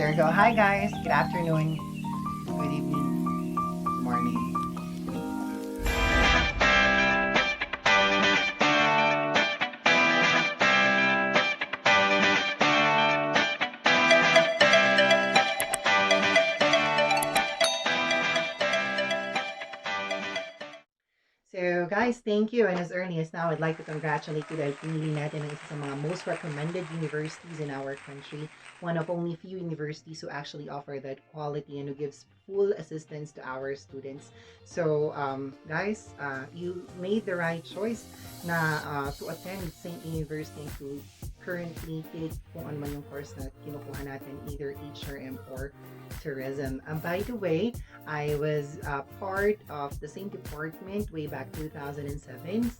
there you go. Hi guys, good afternoon, good evening, good morning. So guys, thank you. And as early as now, I'd like to congratulate you dahil pinili natin ang isa sa mga most recommended universities in our country. One of only few universities who actually offer that quality and who gives full assistance to our students. So guys, you made the right choice na to attend St. University and to currently take kung ano man yung course na kinukuha natin, either HRM or tourism. By the way, I was part of the same department way back 2007,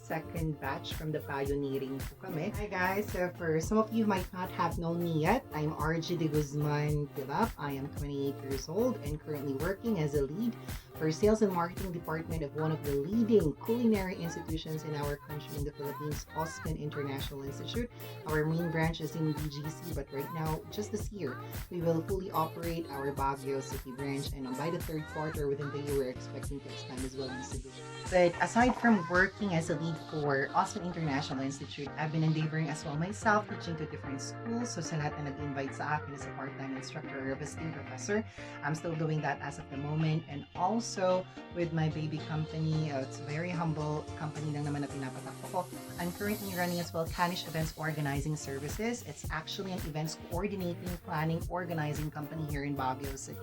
second batch from the pioneering po kami. Hi guys, so for some of you might not have known me yet, I'm RG de Guzman Pilap. I am 28 years old and currently working as a lead for sales and marketing department of one of the leading culinary institutions in our country in the Philippines, Osman International Institute. Our main branch is in BGC, but right now, just this year, we will fully operate our Baguio City branch, and by the third quarter within the year, we're expecting to expand as well in Cebu. But aside from working as a lead for Osman International Institute, I've been endeavoring as well myself, teaching to different schools. So sa lahat na nag-invite sa akin as a part-time instructor or a visiting professor, I'm still doing that as of the moment. And also with my baby company, it's a very humble company lang naman na pinapatakbo ko. I'm currently running as well Canish Events Organizing Services. It's actually an events coordinating, planning, organizing company here in Baguio City.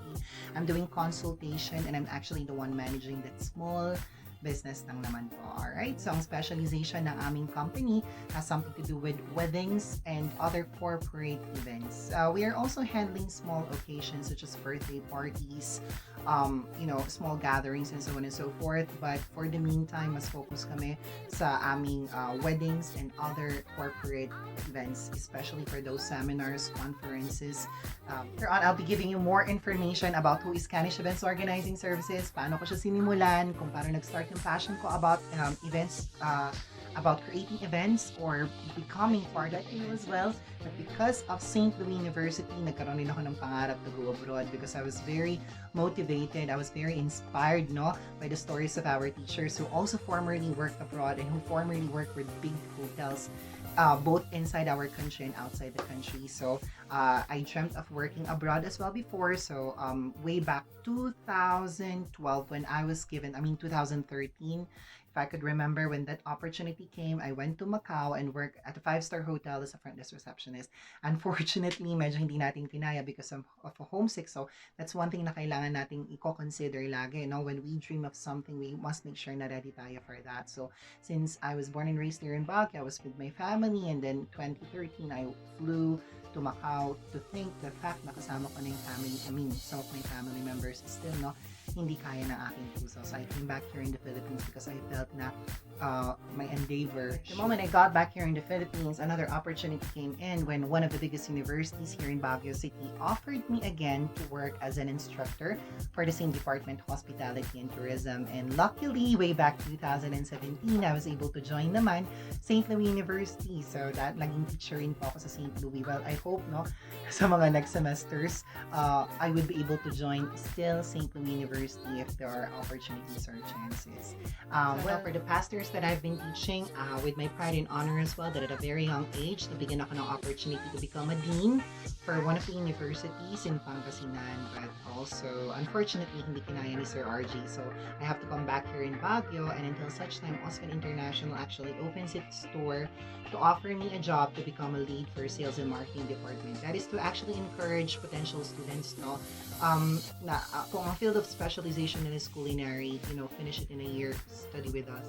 I'm doing consultation and I'm actually the one managing that small business lang naman po. Alright, so ang specialization ng aming company has something to do with weddings and other corporate events. We are also handling small occasions such as birthday parties, small gatherings and so on and so forth. But for the meantime, mas focus kami sa aming weddings and other corporate events, especially for those seminars, conferences. Later on, I'll be giving you more information about who is Canish Events Organizing Services, paano ko siya sinimulan, kung paano nag-start yung passion ko about events, about creating events or becoming part of it as well. But because of St. Louis University, nagkaroon din ako ng pangarap to go abroad because I was very motivated, I was very inspired by the stories of our teachers who also formerly worked abroad and who formerly worked with big hotels, both inside our country and outside the country. So I dreamt of working abroad as well before. So way back 2012 when I was given, 2013, if I could remember when that opportunity came, I went to Macau and worked at a 5-star hotel as a front desk receptionist. Unfortunately, medyo hindi natin kinaya because of a homesick. So that's one thing na kailangan nating i-consider lagi. When we dream of something, we must make sure na ready tayo for that. So since I was born and raised here in Baguio, I was with my family, and then 2013, I flew to Macau to think the fact na kasama ko na yung family, some of my family members still, hindi kaya ng aking puso. So I came back here in the Philippines because I felt na my endeavor. The moment I got back here in the Philippines, another opportunity came in when one of the biggest universities here in Baguio City offered me again to work as an instructor for the same department, hospitality and tourism. And luckily, way back 2017, I was able to join naman St. Louis University. So that naging teacher rin po ako sa St. Louis. Well, I hope sa mga next semesters, I would be able to join still St. Louis University if there are opportunities or chances. For the past years that I've been teaching, with my pride and honor as well, that at a very young age, nabigyan ako ng opportunity to become a dean for one of the universities in Pangasinan. But also, unfortunately, hindi kinaya ni Sir RG. So I have to come back here in Baguio, and until such time, Osman International actually opens its door to offer me a job to become a lead for sales and marketing department. That is to actually encourage potential students, kung ang field of specialization is culinary, finish it in a year, study with us.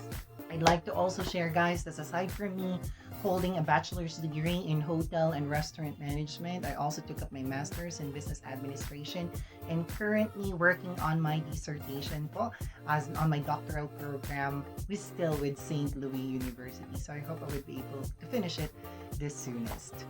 I'd like to also share, guys, that aside from me holding a bachelor's degree in hotel and restaurant management, I also took up my master's in business administration and currently working on my dissertation on my doctoral program with St. Louis University. So I hope I would be able to finish it the soonest.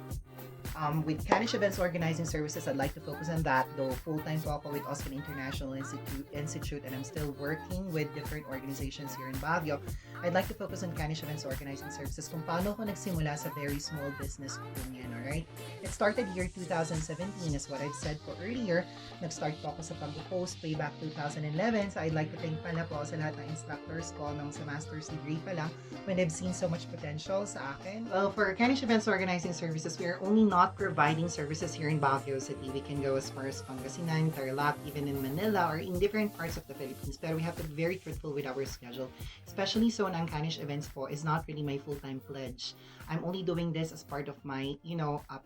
With Canish Events Organizing Services, I'd like to focus on that, though full-time po ako with Austin International Institute, and I'm still working with different organizations here in Baguio. I'd like to focus on Canish Events Organizing Services kung paano ako nagsimula sa very small business ko yan, alright? It started year 2017 as what I've said po earlier. Nag-start po ako sa pag-host way back 2011. So I'd like to thank pala po sa lahat ng instructors ko nung sa master's degree pa lang when they've seen so much potential sa akin. Well, for Canish Events Organizing Services, we are only not providing services here in Baguio City. We can go as far as Pangasinan, Tarlac, even in Manila or in different parts of the Philippines. But we have to be very truthful with our schedule. Especially so ang Canish Events po is not really my full-time pledge. I'm only doing this as part of my,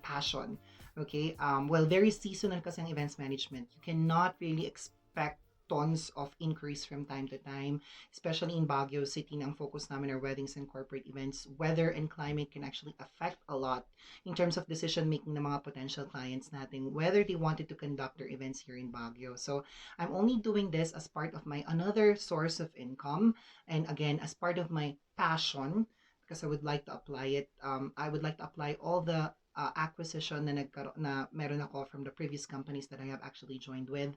passion. Okay? Well, very seasonal kasi ang events management. You cannot really expect tons of increase from time to time, especially in Baguio City na ang focus namin are weddings and corporate events. Weather and climate can actually affect a lot in terms of decision making ng mga potential clients natin, whether they wanted to conduct their events here in Baguio. So I'm only doing this as part of my another source of income, and again as part of my passion, because I would like to apply it. I would like to apply all the acquisition na meron ako from the previous companies that I have actually joined with.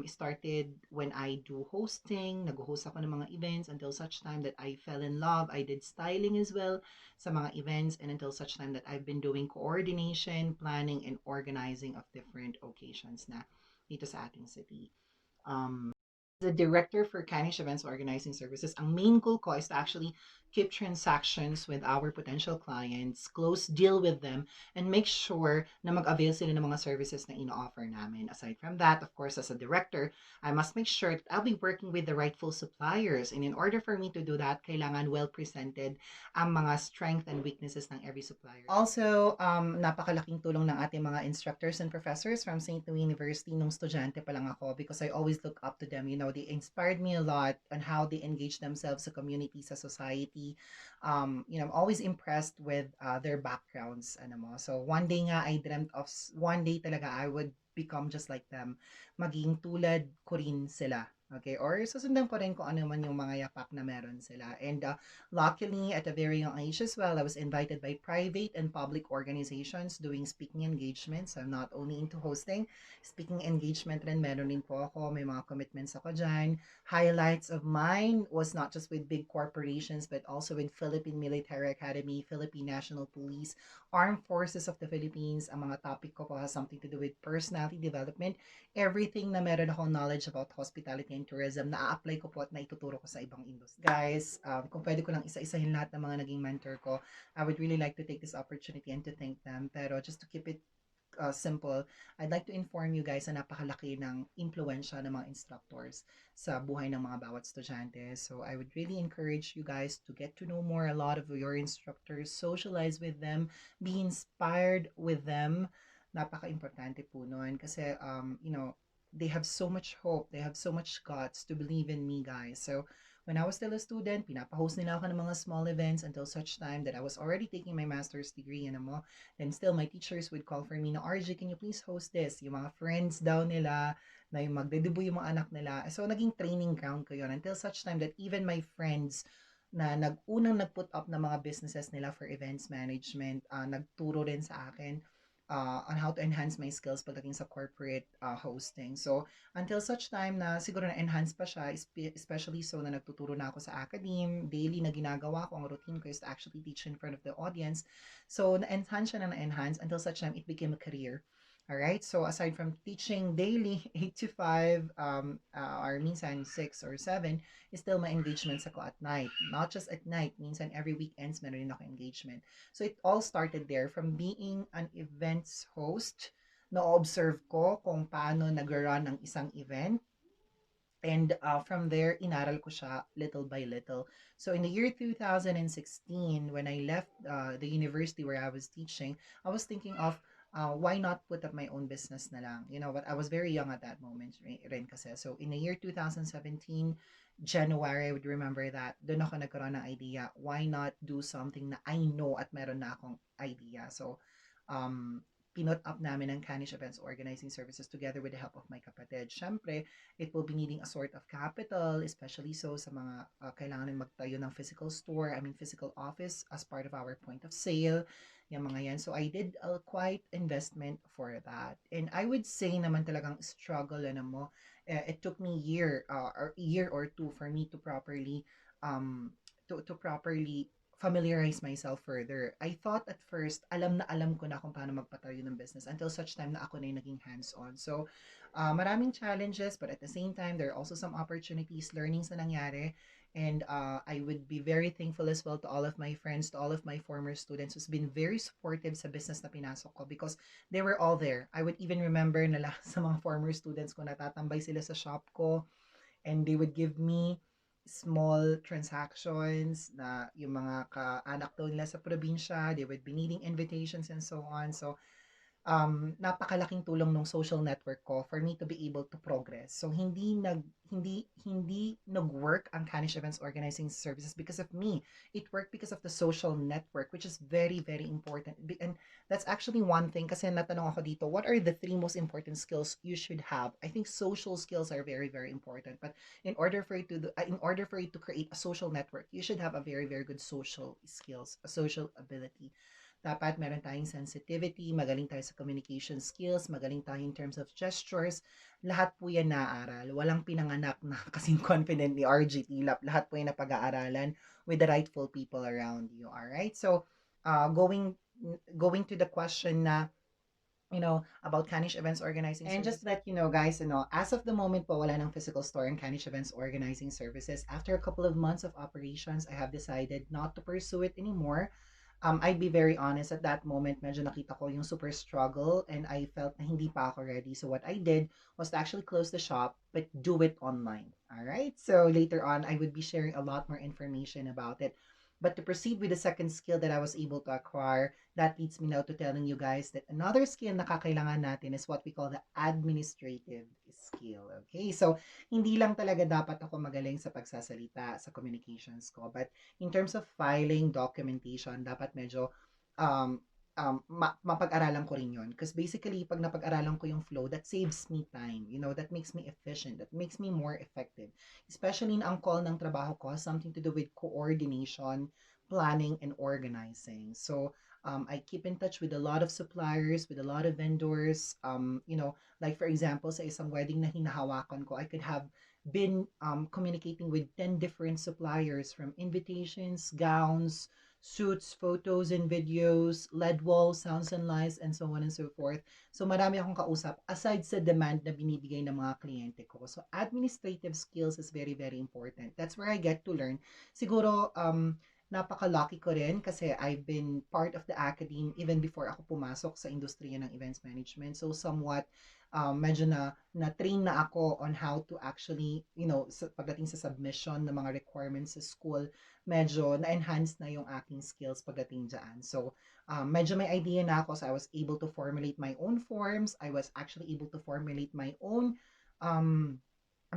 Started when I do hosting, nag-host ako ng mga events until such time that I fell in love. I did styling as well sa mga events, and until such time that I've been doing coordination, planning, and organizing of different occasions na dito sa ating city. The director for Canish Events Organizing Services, ang main goal ko is to actually keep transactions with our potential clients, close deal with them, and make sure na mag-avail sila ng mga services na ino-offer namin. Aside from that, of course, as a director, I must make sure that I'll be working with the rightful suppliers. And in order for me to do that, kailangan well-presented ang mga strength and weaknesses ng every supplier. Also, napakalaking tulong ng ating mga instructors and professors from St. Louis University nung estudyante pa lang ako, because I always look up to them. They inspired me a lot on how they engage themselves sa community, sa society. I'm always impressed with their backgrounds. So one day nga, I dreamt of one day talaga I would become just like them. Maging tulad ko rin sila. Okay? Or susundan ko rin kung ano man yung mga yapak na meron sila. And luckily, at a very young age as well, I was invited by private and public organizations doing speaking engagements. I'm not only into hosting, speaking engagement rin, meron din po ako. May mga commitments ako dyan. Highlights of mine was not just with big corporations, but also with Philippine Military Academy, Philippine National Police, Armed Forces of the Philippines. Ang mga topic ko po has something to do with personality development. Everything na meron akong knowledge about hospitality and tourism, na-apply ko po at naituturo ko sa ibang industry. Guys, kung pwede ko lang isa-isahin lahat ng mga naging mentor ko, I would really like to take this opportunity and to thank them. Pero just to keep it simple, I'd like to inform you guys na napakalaki ng impluensya ng mga instructors sa buhay ng mga bawat estudyante. So I would really encourage you guys to get to know more a lot of your instructors, socialize with them, be inspired with them. Napaka-importante po nun kasi, they have so much hope, they have so much guts to believe in me, guys. So when I was still a student, pinapahost nila ako ng mga small events until such time that I was already taking my master's degree, then still my teachers would call for me na, RJ, can you please host this? Yung mga friends daw nila, na yung magdedebu yung mga anak nila. So naging training ground ko yun until such time that even my friends na nag-put up na mga businesses nila for events management, nagturo rin sa akin on how to enhance my skills pagdating sa corporate hosting. So, until such time na siguro na-enhance pa siya, especially so na nagtuturo na ako sa academe, daily na ginagawa ko, ang routine ko is to actually teach in front of the audience. So, na-enhance siya na na-enhance until such time it became a career. Alright, so aside from teaching daily 8 to 5, or minsan 6 or 7, is still my engagements ako at night. Not just at night, minsan every weekends meron din ako engagement. So it all started there from being an events host. Na-observe ko kung paano nag-run ang isang event. And from there, inaral ko siya little by little. So in the year 2016, when I left the university where I was teaching, I was thinking of why not put up my own business na lang? You know what? I was very young at that moment rin kasi. So in the year 2017, January, I would remember that doon ako nagkaroon ng idea, why not do something na I know at meron na akong idea. So pinut up namin ng Canish Events Organizing Services together with the help of my kapatid. Syempre, it will be needing a sort of capital, especially so sa mga kailangan magtayo ng physical store, physical office as part of our point of sale. yung mga yan. So I did a quite investment for that. And I would say naman talagang struggle ano mo. It took me year or two for me to properly um to properly familiarize myself further. I thought at first, alam na alam ko na kung paano magpatayo ng business until such time na ako na yung naging hands-on. So, maraming challenges, but at the same time, there are also some opportunities, learnings na nangyari. And I would be very thankful as well to all of my friends, to all of my former students who's been very supportive sa business na pinasok ko because they were all there. I would even remember na lahat sa mga former students ko natatambay sila sa shop ko and they would give me small transactions na yung mga kaanak daw nila sa probinsya, they would be needing invitations and so on. So napakalaking tulong ng social network ko for me to be able to progress. So hindi nag-work ang Kanish Events Organizing Services because of me. It worked because of the social network, which is very very important. And that's actually one thing kasi natanong ako dito, what are the three most important skills you should have? I think social skills are very very important. But in order for you to create a social network, you should have a very very good social skills, a social ability. Dapat meron tayong sensitivity, magaling tayo sa communication skills, magaling tayo in terms of gestures. Lahat po yan naaaral. Walang pinanganak na kasing confident ni RG Tilap. Lahat po yan na pag-aaralan with the rightful people around you. Alright? So, going to the question na about Canish Events Organizing and Services. And just let you know, guys, as of the moment po, wala ng physical store in Canish Events Organizing Services. After a couple of months of operations, I have decided not to pursue it anymore. I'd be very honest, at that moment, medyo nakita ko yung super struggle and I felt na hindi pa ako ready. So what I did was to actually close the shop, but do it online. All right. So later on, I would be sharing a lot more information about it. But to proceed with the second skill that I was able to acquire, that leads me now to telling you guys that another skill na kakailangan natin is what we call the administrative skill. Okay? So, hindi lang talaga dapat ako magaling sa pagsasalita, sa communications ko, but in terms of filing, documentation, dapat medyo um, mapag-aralan ko rin yun. Because basically, pag napag-aralan ko yung flow, that saves me time. That makes me efficient. That makes me more effective. Especially na ang call ng trabaho ko has something to do with coordination, planning, and organizing. So, I keep in touch with a lot of suppliers, with a lot of vendors. Like for example, sa isang wedding na hinahawakan ko, I could have been communicating with 10 different suppliers from invitations, gowns, suits, photos and videos, LED walls, sounds and lights, and so on and so forth. So marami akong kausap aside sa demand na binibigay ng mga kliyente ko. So administrative skills is very, very important. That's where I get to learn. Siguro, napaka-lucky ko rin kasi I've been part of the academe even before ako pumasok sa industriya ng events management. So somewhat, medyo na-train na ako on how to actually, pagdating sa submission ng mga requirements sa school, medyo na-enhance na yung aking skills pagdating dyan. So, medyo may idea na ako. So, I was able to formulate my own forms. I was actually able to formulate my own um,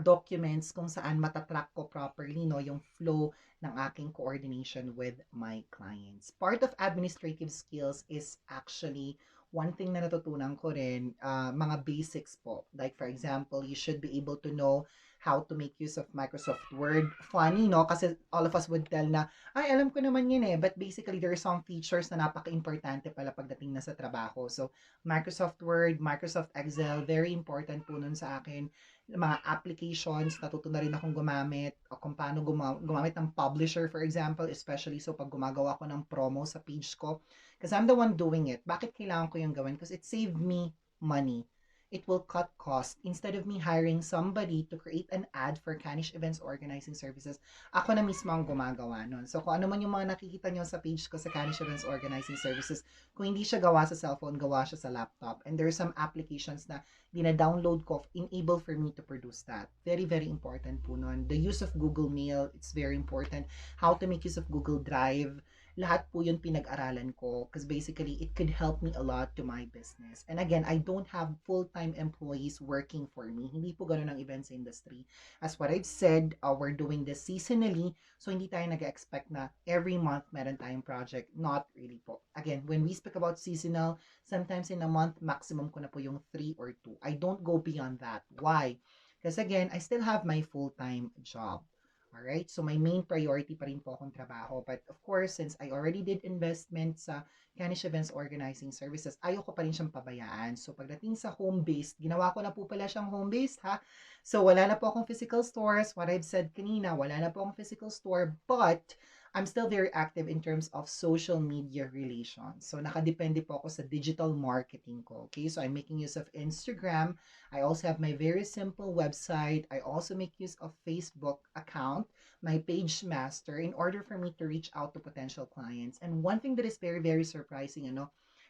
documents kung saan matatrack ko properly yung flow ng aking coordination with my clients. Part of administrative skills is actually one thing na natutunan ko rin, mga basics po. Like for example, you should be able to know how to make use of Microsoft Word. Funny, no? Kasi all of us would tell na, ay, alam ko naman yun eh. But basically, there are some features na napaka-importante pala pagdating na sa trabaho. So, Microsoft Word, Microsoft Excel, very important po nun sa akin. Mga applications, natuto na rin akong gumamit, o kung paano gumamit ng publisher, for example, especially so pag gumagawa ko ng promo sa page ko. Because I'm the one doing it. Bakit kailangan ko yung gawin? Because it saved me money. It will cut cost. Instead of me hiring somebody to create an ad for Canish Events Organizing Services, ako na mismo ang gumagawa nun. So kung ano man yung mga nakikita nyo sa page ko sa Canish Events Organizing Services, kung hindi siya gawa sa cellphone, gawa siya sa laptop. And there are some applications na dina-download ko, enable for me to produce that. Very, very important po nun. The use of Google Mail, it's very important. How to make use of Google Drive, lahat po yun pinag-aralan ko because basically it could help me a lot to my business. And again, I don't have full-time employees working for me. Hindi po ganun ang events industry. As what I've said, we're doing this seasonally, so hindi tayo nag-expect na every month meron tayong project. Not really po. Again, when we speak about seasonal, sometimes in a month, maximum ko na po yung 3 or 2. I don't go beyond that. Why? Because again, I still have my full-time job. Alright? So, my main priority pa rin po akong trabaho. But of course, since I already did investment sa Kanish Events Organizing Services, ayoko pa rin siyang pabayaan. So, pagdating sa home-based, ginawa ko na po pala siyang home-based, ha? So, wala na po akong physical stores. What I've said kanina, wala na po akong physical store. But, I'm still very active in terms of social media relations. So, nakadepende po ako sa digital marketing ko. Okay? So, I'm making use of Instagram. I also have my very simple website. I also make use of Facebook account, my page master, in order for me to reach out to potential clients. And one thing that is very, very surprising,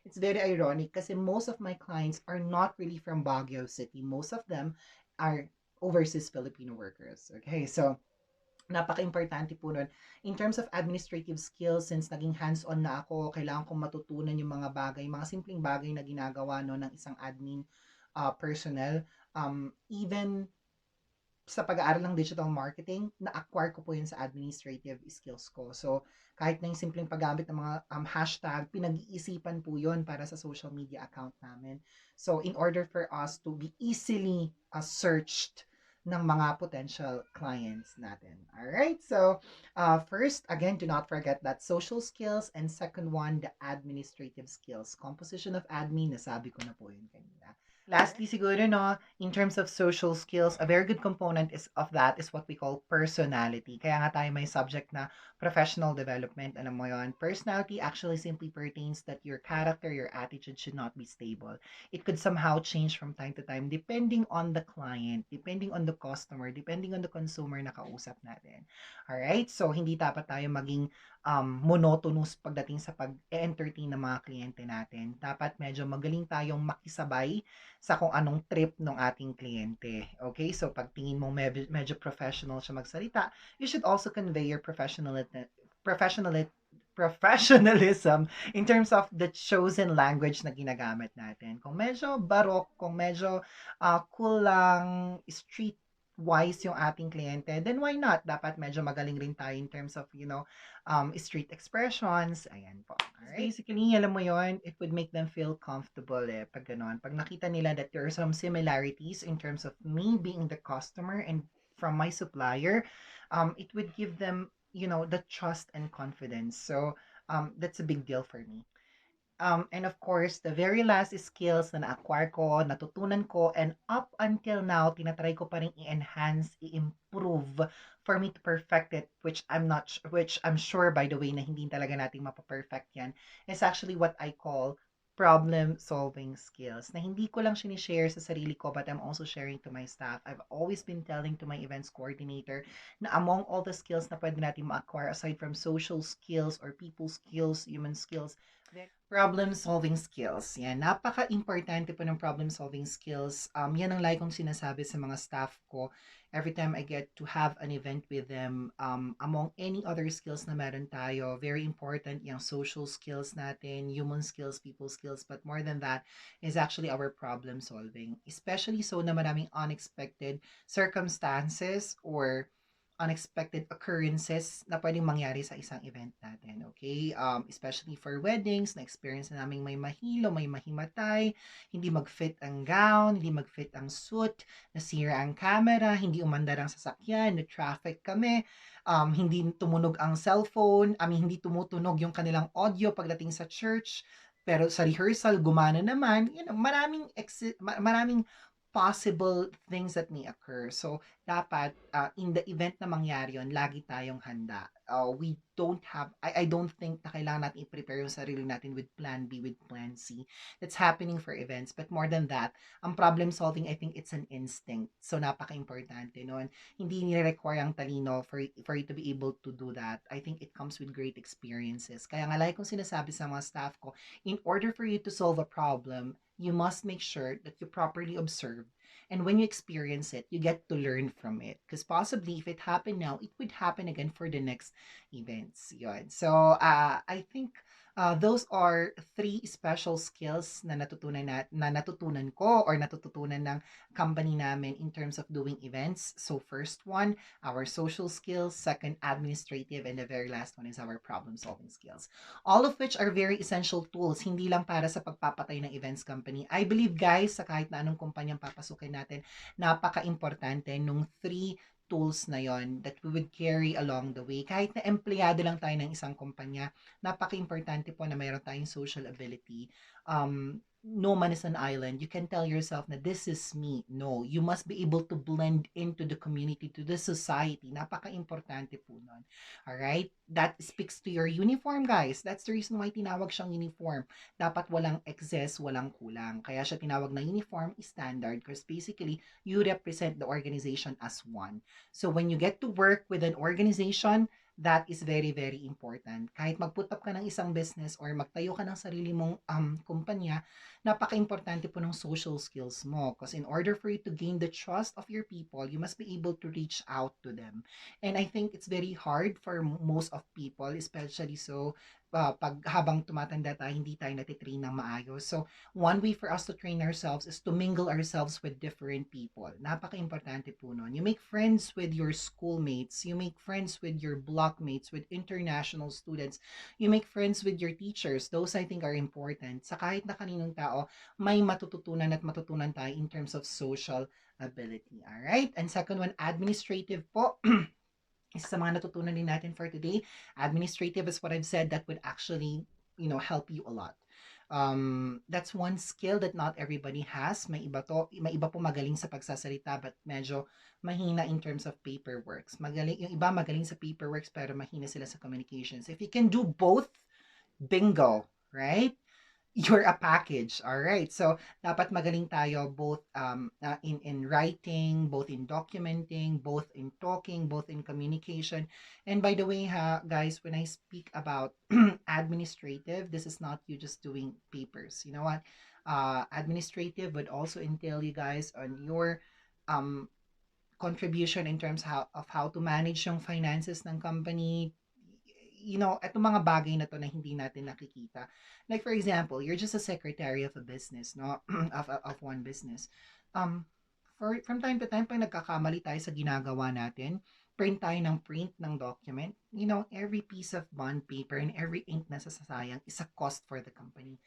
it's very ironic kasi most of my clients are not really from Baguio City. Most of them are overseas Filipino workers. Okay, so napaka-importante po nun. In terms of administrative skills, since naging hands-on na ako, kailangan kong matutunan yung mga bagay, mga simpleng bagay na ginagawa no, ng isang admin personnel. Even sa pag-aaral ng digital marketing, na-acquire ko po yun sa administrative skills ko. So, kahit na yung simpleng paggamit ng mga hashtag, pinag-iisipan po yun para sa social media account namin. So, in order for us to be easily searched ng mga potential clients natin. Alright, so first, again, do not forget that social skills, and second one, the administrative skills. Composition of admin, nasabi ko na po yun kanina. Lastly, siguro, no, in terms of social skills, a very good component of that is what we call personality. Kaya nga tayo may subject na professional development. Alam mo yon, personality actually simply pertains that your character, your attitude should not be stable. It could somehow change from time to time depending on the client, depending on the customer, depending on the consumer na kausap natin. Alright? So, hindi dapat tayo maging monotonous pagdating sa pag-entertain ng mga kliyente natin. Dapat medyo magaling tayong makisabay sa kung anong trip ng ating kliyente. Okay? So, pag tingin mo medyo professional siya magsalita, you should also convey your professional professionalism in terms of the chosen language na ginagamit natin. Kung medyo barok, kung medyo kulang street wise yung ating kliyente, then why not? Dapat medyo magaling rin tayo in terms of, street expressions. Ayan po. Alright? Basically, alam mo yon, it would make them feel comfortable pag ganon. Pag nakita nila that there are some similarities in terms of me being the customer and from my supplier, it would give them, the trust and confidence. So, that's a big deal for me. And of course, the very last skills na na-acquire ko, natutunan ko, and up until now, tinatry ko pa rin i-enhance, i-improve for me to perfect it, which I'm sure, by the way, na hindi talaga natin mapaperfect yan, is actually what I call problem-solving skills, na hindi ko lang sinishare sa sarili ko, but I'm also sharing to my staff. I've always been telling to my events coordinator na among all the skills na pwede natin ma-acquire aside from social skills or people skills, human skills, problem-solving skills. Yan, napaka-importante po ng problem-solving skills. Yan ang like kong sinasabi sa mga staff ko every time I get to have an event with them. Among any other skills na meron tayo, very important yung social skills natin, human skills, people skills, but more than that is actually our problem-solving. Especially so na maraming unexpected circumstances or unexpected occurrences na pwedeng mangyari sa isang event natin, okay? Especially for weddings, na-experience na namin may mahilo, may mahimatay, hindi mag-fit ang gown, hindi mag-fit ang suit, nasira ang camera, hindi umandar ang sasakyan, na-traffic kami, hindi tumunog ang cellphone, hindi tumutunog yung kanilang audio pagdating sa church, pero sa rehearsal, gumana naman, maraming possible things that may occur. So, dapat in the event na mangyari yun, lagi tayong handa. We don't have, I don't think na kailangan natin i-prepare yung sarili natin with plan B, with plan C. That's happening for events. But more than that, ang problem solving, I think it's an instinct. So, napaka-importante nun. Hindi nire-require ang talino for you to be able to do that. I think it comes with great experiences. Kaya nga, like kong sinasabi sa mga staff ko, in order for you to solve a problem, you must make sure that you properly observe. And when you experience it, you get to learn from it. Because possibly, if it happened now, it would happen again for the next events. Yun. So, I think those are three special skills na natutunan ko or natututunan ng company namin in terms of doing events. So, first one, our social skills. Second, administrative. And the very last one is our problem-solving skills. All of which are very essential tools, hindi lang para sa pagpapatay ng events company. I believe, guys, sa kahit na anong kumpanyang papasukin natin, napaka-importante nung three tools na yon that we would carry along the way. Kahit na empleyado lang tayo ng isang kumpanya, napaka-importante po na mayroon tayong social ability. No man is an island. You can tell yourself na this is me. No, you must be able to blend into the community, to the society. Napaka-importante po nun. Alright? That speaks to your uniform, guys. That's the reason why tinawag siyang uniform. Dapat walang excess, walang kulang. Kaya siya tinawag na uniform standard because basically, you represent the organization as one. So when you get to work with an organization, that is very, very important. Kahit mag-put up ka ng isang business or magtayo ka ng sarili mong kumpanya, napaka-importante po ng social skills mo. Because in order for you to gain the trust of your people, you must be able to reach out to them. And I think it's very hard for most of people, especially so pag habang tumatanda tayo, hindi tayo natitrain ng maayos. So, one way for us to train ourselves is to mingle ourselves with different people. Napaka-importante po nun. You make friends with your schoolmates. You make friends with your blockmates, with international students. You make friends with your teachers. Those I think are important. Sa kahit na kaninong tao, may matututunan at matutunan tayo in terms of social ability. Alright? And second one, administrative po. Isa sa mga natutunan din natin for today, administrative is what I've said that would actually, help you a lot. That's one skill that not everybody has. May iba po magaling sa pagsasalita but medyo mahina in terms of paperworks. Yung iba magaling sa paperworks pero mahina sila sa communications. If you can do both, bingo, right? You're a package. All right. So, dapat magaling tayo both in writing, both in documenting, both in talking, both in communication. And by the way, guys, when I speak about administrative, this is not you just doing papers. You know what? Administrative would also entail you guys on your contribution in terms of how to manage yung finances ng company, etong mga bagay na to na hindi natin nakikita. Like for example, you're just a secretary of a business, no? of one business. From time to time, pag nagkakamali tayo sa ginagawa natin, print tayo ng print ng document, every piece of bond paper and every ink na sasayang is a cost for the company.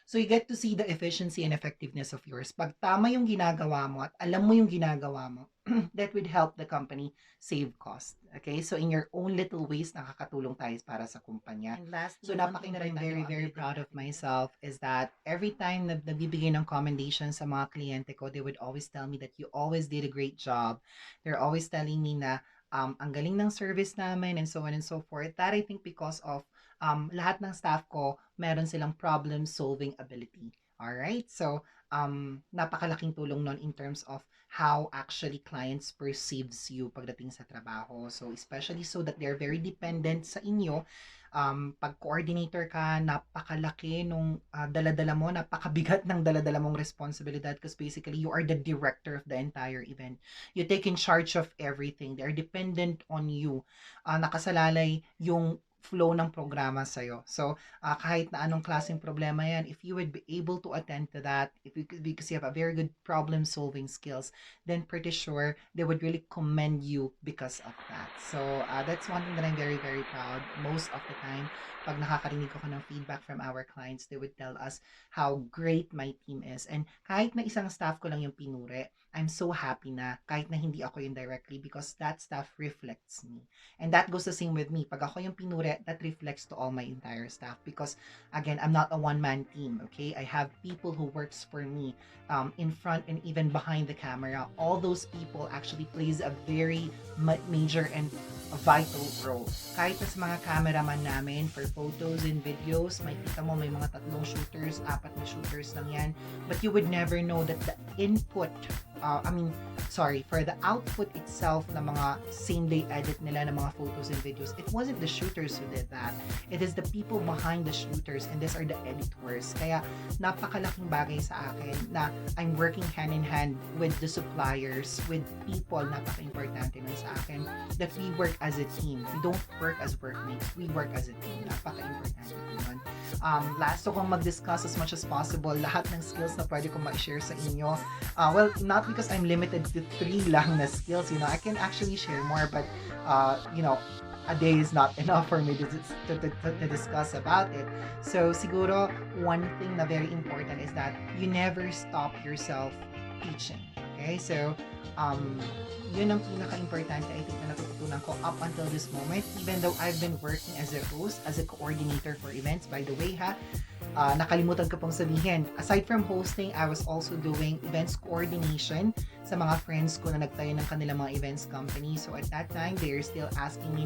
So you get to see the efficiency and effectiveness of yours. Pag tama yung ginagawa mo at alam mo yung ginagawa mo, that would help the company save cost. Okay? So in your own little ways, nakakatulong tayo para sa kumpanya. And lastly, so napakinggan, I'm very, very proud of myself is that every time na nagbibigay ng commendation sa mga kliyente ko, they would always tell me that you always did a great job. They're always telling me na ang galing ng service namin and so on and so forth. That I think because of lahat ng staff ko, meron silang problem-solving ability. Alright? So, napakalaking tulong nun in terms of how actually clients perceives you pagdating sa trabaho. So, especially so that they're very dependent sa inyo. Pag coordinator ka, napakalaki nung dala-dala mo, napakabigat ng dala-dala mong responsibilidad because basically you are the director of the entire event. You take in charge of everything. They're dependent on you. Nakasalalay yung flow ng programa sa'yo. So, kahit na anong klaseng problema yan, if you would be able to attend to that, because you have a very good problem-solving skills, then pretty sure they would really commend you because of that. So, that's one thing that I'm very, very proud. Most of the time, pag nakakarinig ako ng feedback from our clients, they would tell us how great my team is. And kahit na isang staff ko lang yung pinuri, I'm so happy na kahit na hindi ako yung directly because that staff reflects me. And that goes the same with me. Pag ako yung pinuri, that reflects to all my entire staff because, again, I'm not a one-man team, okay? I have people who works for me in front and even behind the camera. All those people actually plays a very major and a vital role. Kahit sa mga cameraman namin for photos and videos, may kita mo may mga 3 shooters, 4 na shooters lang yan. But you would never know that the input for the output itself na mga same-day edit nila ng mga photos and videos, it wasn't the shooters who did that. It is the people behind the shooters and these are the editors. Kaya napakalaking bagay sa akin na I'm working hand-in-hand with the suppliers, with people, napaka-importante nun sa akin, that we work as a team. We don't work as workmates. We work as a team. Napaka-importante nun. Last ko kong mag-discuss as much as possible lahat ng skills na pwede kong ma-share sa inyo. Well, not because I'm limited to 3 lang na skills, I can actually share more, but a day is not enough for me to discuss about it. So siguro one thing na very important is that you never stop yourself teaching. Okay? So, um, yun ang pinaka-importante I think na natututunan ko up until this moment. Even though I've been working as a host, as a coordinator for events, by the way ha, nakalimutan ko pong sabihin, aside from hosting, I was also doing events coordination sa mga friends ko na nagtayo ng kanilang mga events company. So at that time, they are still asking me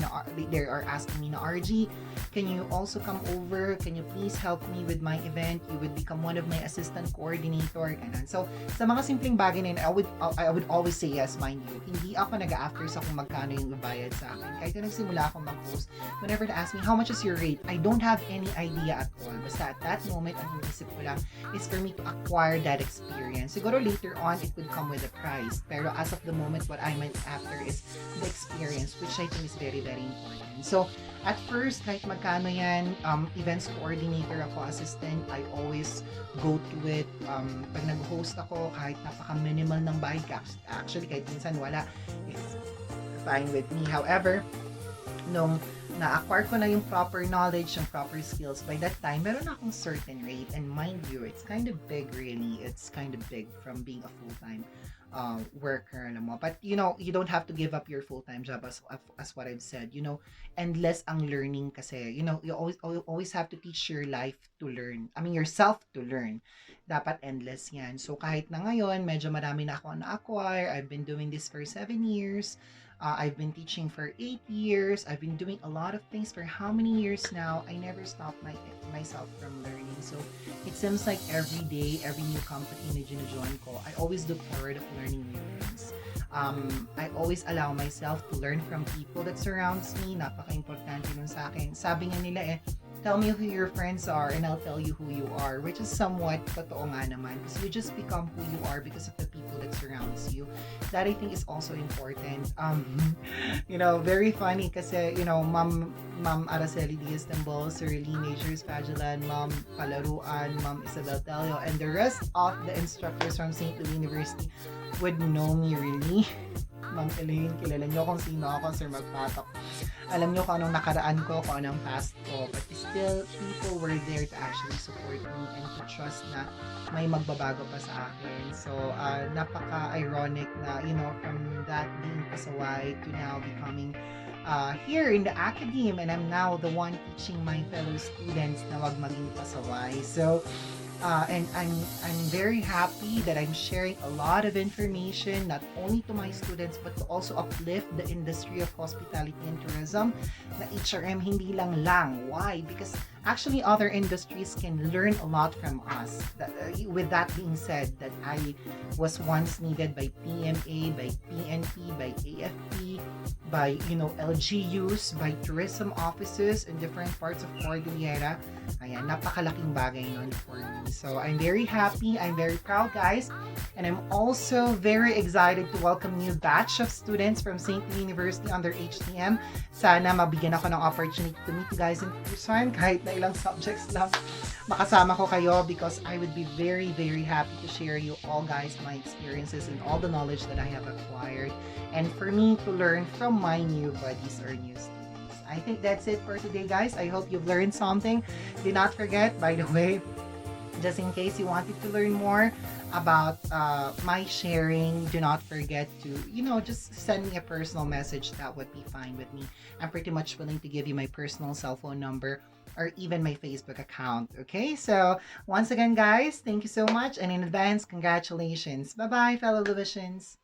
they are asking me na, RG, can you also come over? Can you please help me with my event? You would become one of my assistant coordinator. Ganun. So sa mga simpleng bagay na yun, I would always say yes, mind you. Hindi ako nag-a-after sa kung magkano yung ibayad sa akin. Kahit na nagsimula akong mag-host, whenever they ask me, how much is your rate? I don't have any idea at all. Basta at that moment, ang inisip ko lang is for me to acquire that experience. Siguro later on, it would come with a price. Pero as of the moment, what I'm after is the experience, which I think is very, very important. So, at first, kahit magkano yan, events coordinator ako, assistant, I always go to it. Pag nag-host ako, kahit napaka-minimal ng bayad ka, actually, kahit minsan wala, it's fine with me. However, nung na-acquire ko na yung proper knowledge, yung proper skills, by that time, meron akong certain rate. And mind you, it's kind of big really. It's kind of big from being a full-time worker. But, you know, you don't have to give up your full-time job as what I've said. You know, endless ang learning kasi. You know, you always have to teach your life to learn. I mean, yourself to learn. Dapat endless yan. So, kahit na ngayon, medyo marami na ako na-acquire. I've been doing this for 7 years. I've been teaching for 8 years. I've been doing a lot of things for how many years now? I never stopped myself from learning. So it seems like every day, every new company na join ko, I always look forward of learning new things. I always allow myself to learn from people that surrounds me. Napaka-importante nun sa akin. Sabi nga nila tell me who your friends are and I'll tell you who you are, which is somewhat totoo nga naman because you just become who you are because of the people that surrounds you. That I think is also important. You know, very funny kasi, you know, Ma'am Araceli Diaz Tambol, Sir Lee Majors Pagelan, Ma'am Palaruan, Ma'am Isabel Telio, and the rest of the instructors from St. Louis University would know me really. Ma'am Elaine, kilala nyo kung sino ako, Sir Magpatok. Alam nyo kung anong nakaraan ko, kung anong past ko. But still, people were there to actually support me and to trust na may magbabago pa sa akin. So, napaka-ironic na, you know, from that being pasaway to now becoming here in the academe, and I'm now the one teaching my fellow students na wag maging pasaway. So, and I'm very happy that I'm sharing a lot of information not only to my students but to also uplift the industry of hospitality and tourism na HRM hindi lang. Why? Because actually other industries can learn a lot from us. With that being said, that I was once needed by PMA, by PNP, by AFP, by, you know, LGUs, by tourism offices in different parts of Cordillera. Ayan, napakalaking bagay nun for me. So, I'm very happy. I'm very proud, guys. And I'm also very excited to welcome new batch of students from St. Louis University under HTM. Sana mabigyan ako ng opportunity to meet you guys in person, kahit na ilang subjects lang makasama ko kayo, because I would be very, very happy to share you all, guys, my experiences and all the knowledge that I have acquired. And for me to learn from my new buddies or new students. I think that's it for today, guys. I hope you've learned something. Do not forget, by the way, just in case you wanted to learn more about my sharing, do not forget to, you know, just send me a personal message. That would be fine with me. I'm pretty much willing to give you my personal cell phone number or even my Facebook account. Okay, so once again, guys, thank you so much, and in advance, congratulations. Bye-bye, fellow Louisians.